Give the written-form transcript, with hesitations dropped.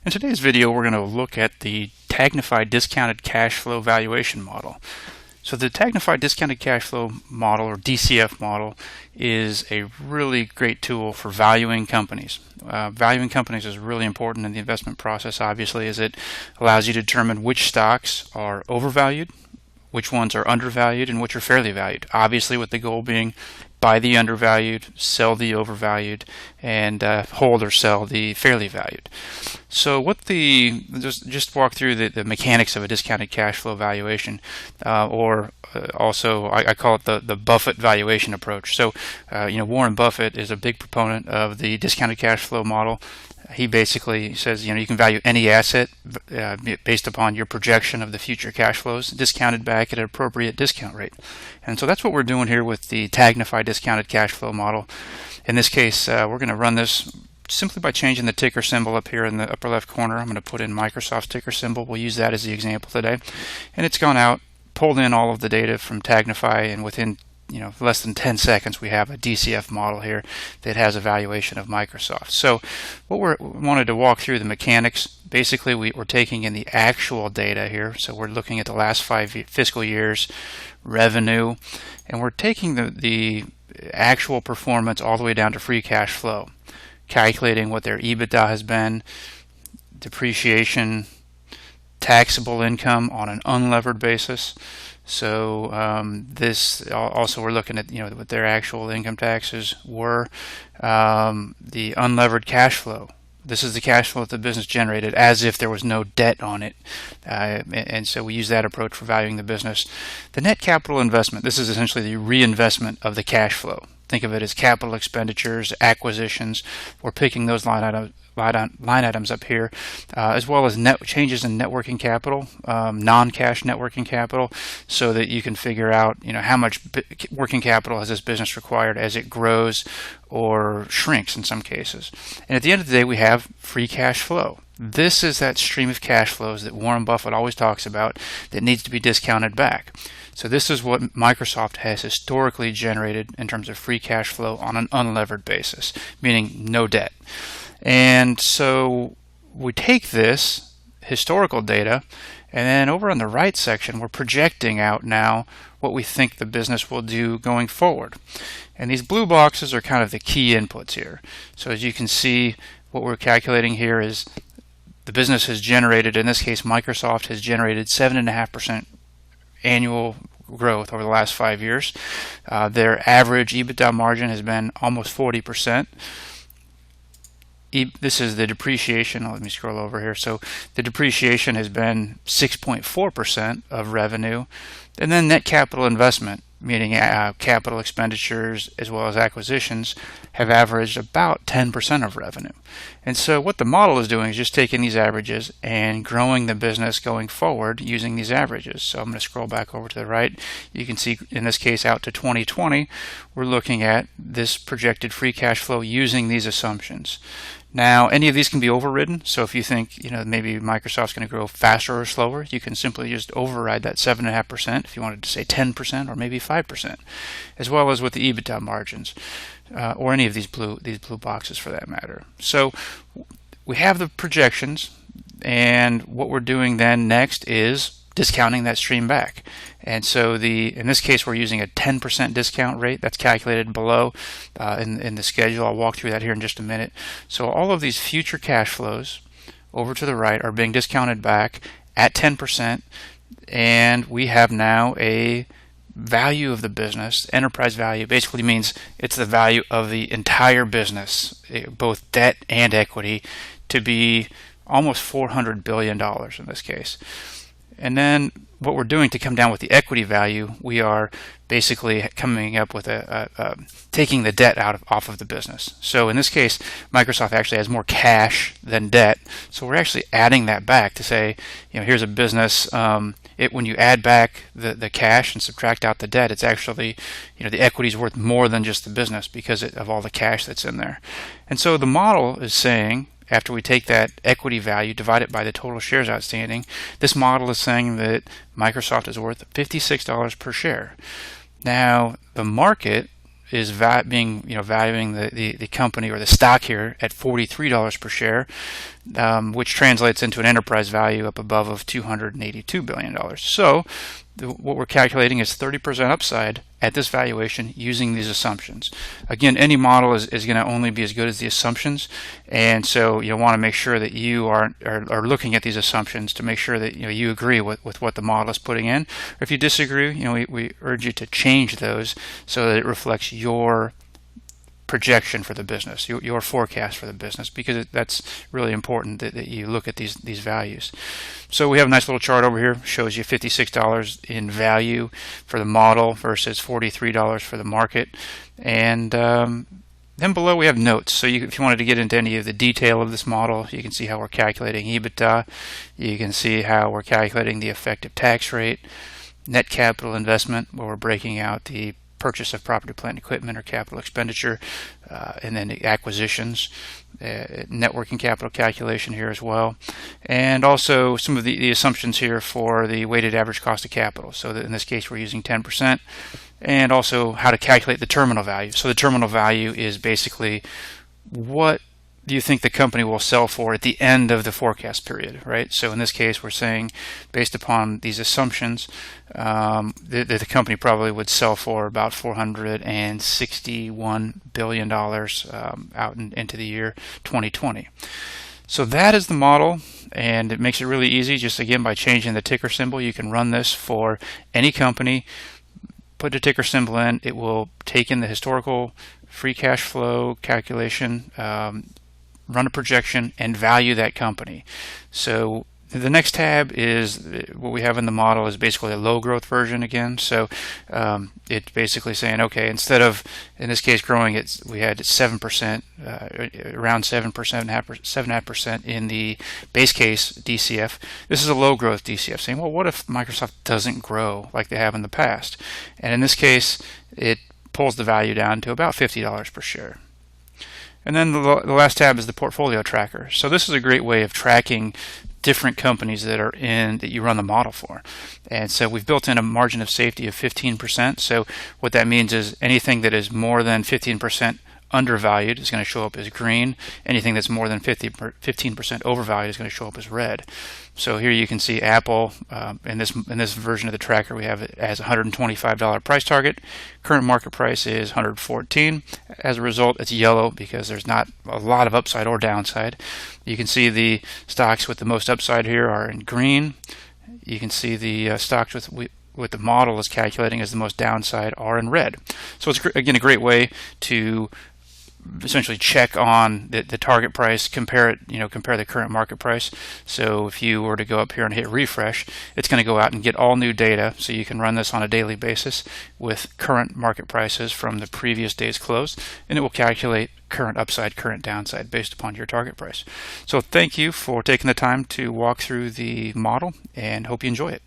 In today's video, we're going to look at the TagniFi discounted cash flow valuation model. So the TagniFi discounted cash flow model, or DCF model, is a really great tool for valuing companies. Valuing companies is really important in the investment process, obviously, as it allows you to determine which stocks are overvalued, which ones are undervalued, and which are fairly valued. Obviously, with the goal being buy the undervalued, sell the overvalued, and hold or sell the fairly valued. So just walk through the mechanics of a discounted cash flow valuation, or also I call it the Buffett valuation approach. So Warren Buffett is a big proponent of the discounted cash flow model. He basically says, you can value any asset based upon your projection of the future cash flows, discounted back at an appropriate discount rate. And so that's what we're doing here with the TagniFi discounted cash flow model. In this case, we're going to run this simply by changing the ticker symbol up here in the upper left corner. I'm going to put in Microsoft's ticker symbol. We'll use that as the example today. And it's gone out, pulled in all of the data from TagniFi, and within less than 10 seconds, we have a DCF model here that has a valuation of Microsoft. So what we wanted to walk through the mechanics. Basically, we're taking in the actual data here. So we're looking at the last 5 fiscal years revenue, and we're taking the actual performance all the way down to free cash flow, calculating what their EBITDA has been, depreciation, taxable income on an unlevered basis. So this also, we're looking at what their actual income taxes were, the unlevered cash flow. This is the cash flow that the business generated as if there was no debt on it, and so we use that approach for valuing the business. The net capital investment. This is essentially the reinvestment of the cash flow. Think of it as capital expenditures, acquisitions. We're picking those line items up here, as well as changes in net working capital, non-cash net working capital, so that you can figure out how much working capital has this business required as it grows or shrinks in some cases. And at the end of the day, we have free cash flow. This is that stream of cash flows that Warren Buffett always talks about that needs to be discounted back. So this is what Microsoft has historically generated in terms of free cash flow on an unlevered basis, meaning no debt. And so we take this historical data, and then over on the right section, we're projecting out now what we think the business will do going forward. And these blue boxes are kind of the key inputs here. So as you can see, what we're calculating here is the business has generated, in this case Microsoft has generated 7.5% annual growth over the last 5 years. Their average EBITDA margin has been almost 40%. This is the depreciation. Let me scroll over here. So the depreciation has been 6.4% of revenue. And then net capital investment, meaning capital expenditures as well as acquisitions, have averaged about 10% of revenue. And so what the model is doing is just taking these averages and growing the business going forward using these averages. So I'm going to scroll back over to the right. You can see in this case out to 2020, we're looking at this projected free cash flow using these assumptions. Now, any of these can be overridden. So if you think maybe Microsoft's going to grow faster or slower, you can simply just override that 7.5% if you wanted to say 10% or maybe 5%, as well as with the EBITDA margins, or any of these blue boxes for that matter. So we have the projections, and what we're doing then next is discounting that stream back. And so in this case, we're using a 10% discount rate that's calculated below in the schedule. I'll walk through that here in just a minute. So all of these future cash flows over to the right are being discounted back at 10%, and we have now a value of the business. Enterprise value basically means it's the value of the entire business, both debt and equity, to be almost $400 billion in this case. And then what we're doing to come down with the equity value, we are basically coming up with taking the debt off of the business. So in this case, Microsoft actually has more cash than debt. So we're actually adding that back to say, here's a business. When you add back the cash and subtract out the debt, it's actually, the equity is worth more than just the business because of all the cash that's in there. And so the model is saying, after we take that equity value, divide it by the total shares outstanding, this model is saying that Microsoft is worth $56 per share. Now, the market is valuing the company or the stock here at $43 per share, which translates into an enterprise value up above of $282 billion. So what we're calculating is 30% upside at this valuation using these assumptions. Again, any model is going to only be as good as the assumptions, and so you want to make sure that you are looking at these assumptions to make sure that you agree with what the model is putting in. Or if you disagree, we urge you to change those so that it reflects your projection for the business, your forecast for the business, because that's really important that you look at these values. So we have a nice little chart over here, shows you $56 in value for the model versus $43 for the market, and then below we have notes. So if you wanted to get into any of the detail of this model, you can see how we're calculating EBITDA, you can see how we're calculating the effective tax rate, net capital investment, where we're breaking out the purchase of property, plant, and equipment or capital expenditure, and then the acquisitions, net working capital calculation here as well, and also some of the assumptions here for the weighted average cost of capital. So that in this case we're using 10%, and also how to calculate the terminal value. So the terminal value is basically what do you think the company will sell for at the end of the forecast period, right? So in this case, we're saying, based upon these assumptions, that the company probably would sell for about $461 billion out into the year 2020. So that is the model, and it makes it really easy. Just again, by changing the ticker symbol, you can run this for any company. Put the ticker symbol in, it will take in the historical free cash flow calculation, run a projection, and value that company. So the next tab is what we have in the model is basically a low growth version again. So it's basically saying, okay, instead of in this case growing it, we had 7%, around 7.5% in the base case DCF. This is a low growth DCF, saying, well, what if Microsoft doesn't grow like they have in the past? And in this case, it pulls the value down to about $50 per share. And then the last tab is the portfolio tracker. So this is a great way of tracking different companies that you run the model for. And so we've built in a margin of safety of 15%. So what that means is anything that is more than 15% undervalued is going to show up as green. Anything that's more than 15% overvalued is going to show up as red. So here you can see Apple in this version of the tracker we have it as $125 price target. Current market price is $114. As a result, it's yellow because there's not a lot of upside or downside. You can see the stocks with the most upside here are in green. You can see the stocks with what the model is calculating as the most downside are in red. So it's again a great way to essentially check on the target price, compare the current market price. So if you were to go up here and hit refresh, it's going to go out and get all new data, so you can run this on a daily basis with current market prices from the previous day's close, and it will calculate current upside, current downside based upon your target price. So thank you for taking the time to walk through the model, and hope you enjoy it.